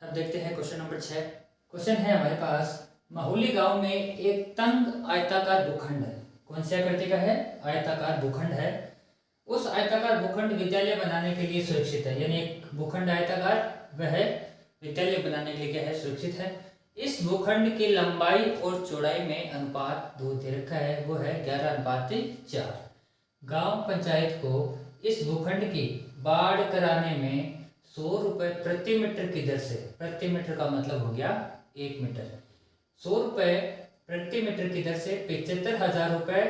अब देखते हैं क्वेश्चन नंबर 6। क्वेश्चन है हमारे पास, माहौली गांव में एक तंग आयताकार भूखंड है। कौन सी आकृति का है? आयताकार भूखंड है। उस आयताकार भूखंड विद्यालय बनाने के लिए सुरक्षित है। यानी एक भूखंड आयताकार, वह विद्यालय बनाने के लिए क्या है? सुरक्षित है। इस भूखंड की लंबाई और चौड़ाई में अनुपात दो दे रखा है, वो है 11:4। गांव पंचायत को इस भूखंड की बाढ़ कराने में 100 रुपये प्रति मीटर की दर से, प्रति मीटर का मतलब हो गया 1 मीटर, 100 रुपये प्रति मीटर की दर से 75,000 रुपये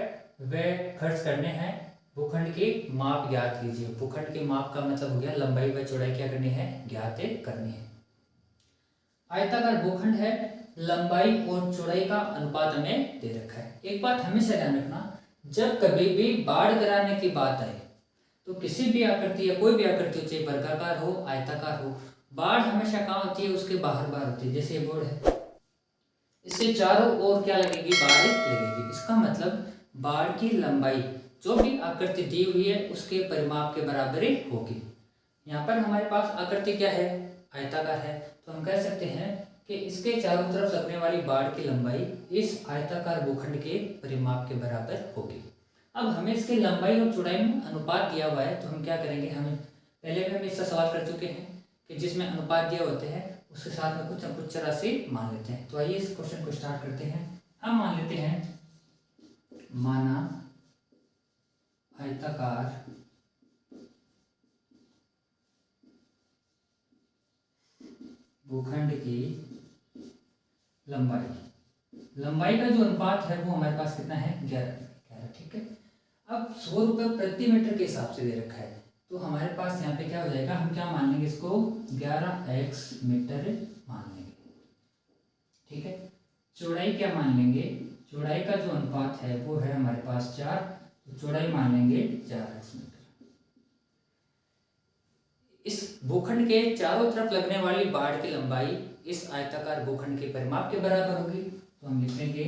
वे खर्च करने हैं। भूखंड की माप ज्ञात कीजिए। भूखंड की माप का मतलब हो गया लंबाई व चौड़ाई क्या करनी है? ज्ञात करनी है। आयताकार भूखंड है, लंबाई और चौड़ाई का अनुपात हमें दे रखा है। एक बात हमेशा ध्यान रखना, जब कभी भी बाढ़ कराने की बात आए तो किसी भी आकृति या कोई भी आकृति हो, चाहे वर्गाकार हो, आयताकार हो, बाढ़ हमेशा कहाँ होती है? उसके बाहर बाहर होती है। जैसे ये बोर्ड है, इसके चारों ओर क्या लगेगी? बाढ़ लगेगी। इसका मतलब बाढ़ की लंबाई जो भी आकृति दी हुई है उसके परिमाप के बराबर ही होगी। यहाँ पर हमारे पास आकृति क्या है? आयताकार है, तो हम कह सकते हैं कि इसके चारों तरफ लगने वाली बाढ़ की लंबाई इस आयताकार भूखंड के परिमाप के बराबर होगी। अब हमें इसकी लंबाई और चौड़ाई में अनुपात दिया हुआ है, तो हम क्या करेंगे? हम पहले भी हम इसका सवाल कर चुके हैं कि जिसमें अनुपात दिए होते हैं उसके साथ में कुछ न कुछ राशि मान लेते हैं। तो आइए इस क्वेश्चन को स्टार्ट करते हैं। हम मान लेते हैं, माना आयताकार भूखंड की लंबाई का जो अनुपात है वो हमारे पास कितना है? 11। ठीक है। अब 100 रुपये प्रति मीटर के हिसाब से दे रखा है, तो हमारे पास यहाँ पे क्या हो जाएगा? हम क्या मान लेंगे इसको? 11x मीटर मान लेंगे। ठीक है। चौड़ाई क्या मान लेंगे? चौड़ाई का जो अनुपात है वो है हमारे पास 4, तो चौड़ाई मान लेंगे 4x मीटर। इस भूखंड के चारों तरफ लगने वाली बाढ़ की लंबाई इस आयताकार भूखंड के परिमाप के बराबर होगी, तो हम लिखेंगे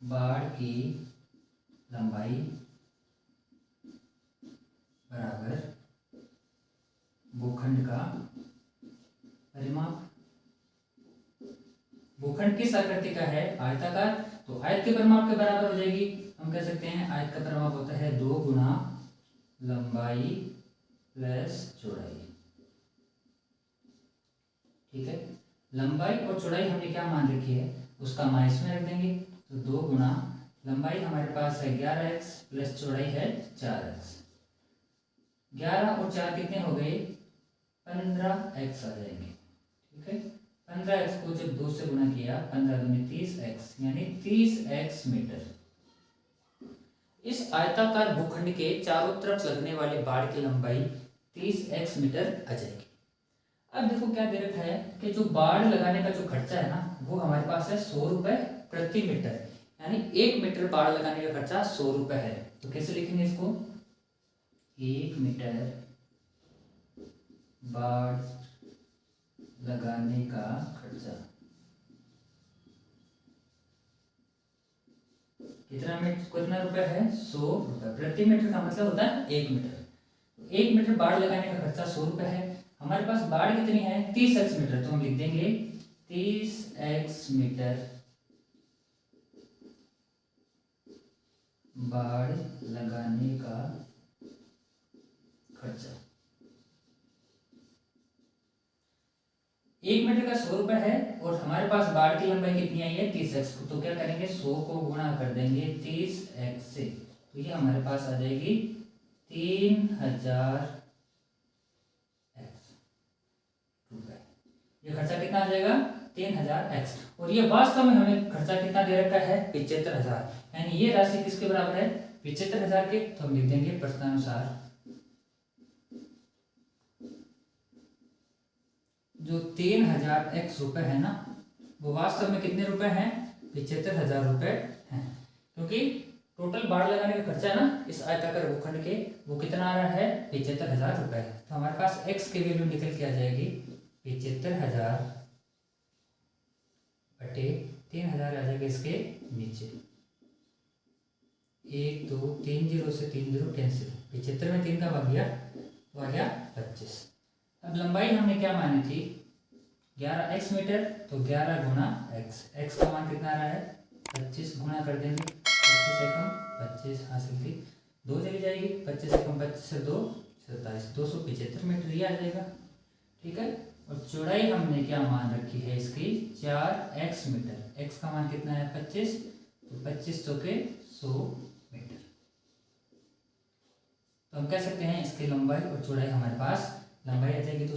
बाढ़ की लंबाई बराबर भूखंड का परिमाप। भूखंड किस आकृति का है? आयताकार, तो आयत के परिमाप के बराबर हो जाएगी। हम कह सकते हैं आयत का परिमाप होता है 2 गुना लंबाई प्लस चौड़ाई। ठीक है। लंबाई और चौड़ाई हमने क्या मान रखी है? उसका मान इसमें रख देंगे, तो 2 गुना लंबाई हमारे पास है 11x प्लस चौड़ाई है 4x। 11 और 4 कितने हो गए? 15x आ जाएंगे। ठीक है। 15x को जब 2 से गुना किया, 15 दूनी 30x, यानी 30x मीटर। इस आयताकार भूखंड के चारों तरफ लगने वाली बाढ़ की लंबाई 30x मीटर आ जाएगी। अब देखो क्या दे रखा है कि जो बाढ़ लगाने का जो खर्चा है ना, वो हमारे पास है 100 रुपये प्रति मीटर, यानी 1 मीटर बाढ़ लगाने का खर्चा 100 रुपये है। तो कैसे लिखेंगे इसको? 1 मीटर बाढ़ लगाने का खर्चा कितना रुपए है? 100 रुपये प्रति मीटर का मतलब होता है 1 मीटर। 1 मीटर बाढ़ लगाने का खर्चा 100 रुपये है। हमारे पास बाढ़ कितनी है? 30x मीटर, तो हम लिख देंगे 30x मीटर बाढ़ लगाने का खर्चा। 1 मीटर का 100 रुपये है और हमारे पास बाढ़ की लंबाई कितनी आई है? 30x। तो क्या करेंगे? 100 को गुणा कर देंगे 30x से, तो ये हमारे पास आ जाएगी 3000 रुपये। ये खर्चा कितना आ जाएगा? 3000x। और ये वास्तव में हमें खर्चा कितना दे रखा है? 75,000। यानी ये राशि किसके बराबर है? 75,000 के। तो हम लिख देंगे प्रश्नानुसार जो 3000x रुपये है ना, वो वास्तव में कितने रुपए हैं? 75,000 रुपये हैं। क्योंकि टोटल बाढ़ लगाने का खर्चा ना इस आयताकार भूखंड के वो कितना आ रहा है? 75,000 रुपये है। तो हमारे पास x की वैल्यू निकल के आ जाएगी 75,000 बटे 3000 आ जाएगा इसके नीचे। 1 2 3 0 से 3 0 कैंसिल, 75 में 3 का भाग गया तो आ गया 25। अब लंबाई हमने क्या मानी थी 11x मीटर, तो 11 गुना x, x का मान कितना आ रहा है 25 गुना कर देंगे 25 एकम 25 हासिल थी 2 चली जाएगी 25 एकम 25 से 2 27 275 मीटर ये आ जाएगा। ठीक है, और चौड़ाई हमने क्या मान रखी है इसकी 4x मीटर, x का मान कितना है 25, तो 25 चौके 100 मीटर। तो हम कह सकते हैं इसकी लंबाई और चौड़ाई हमारे पास लंबाई आ जाएगी तो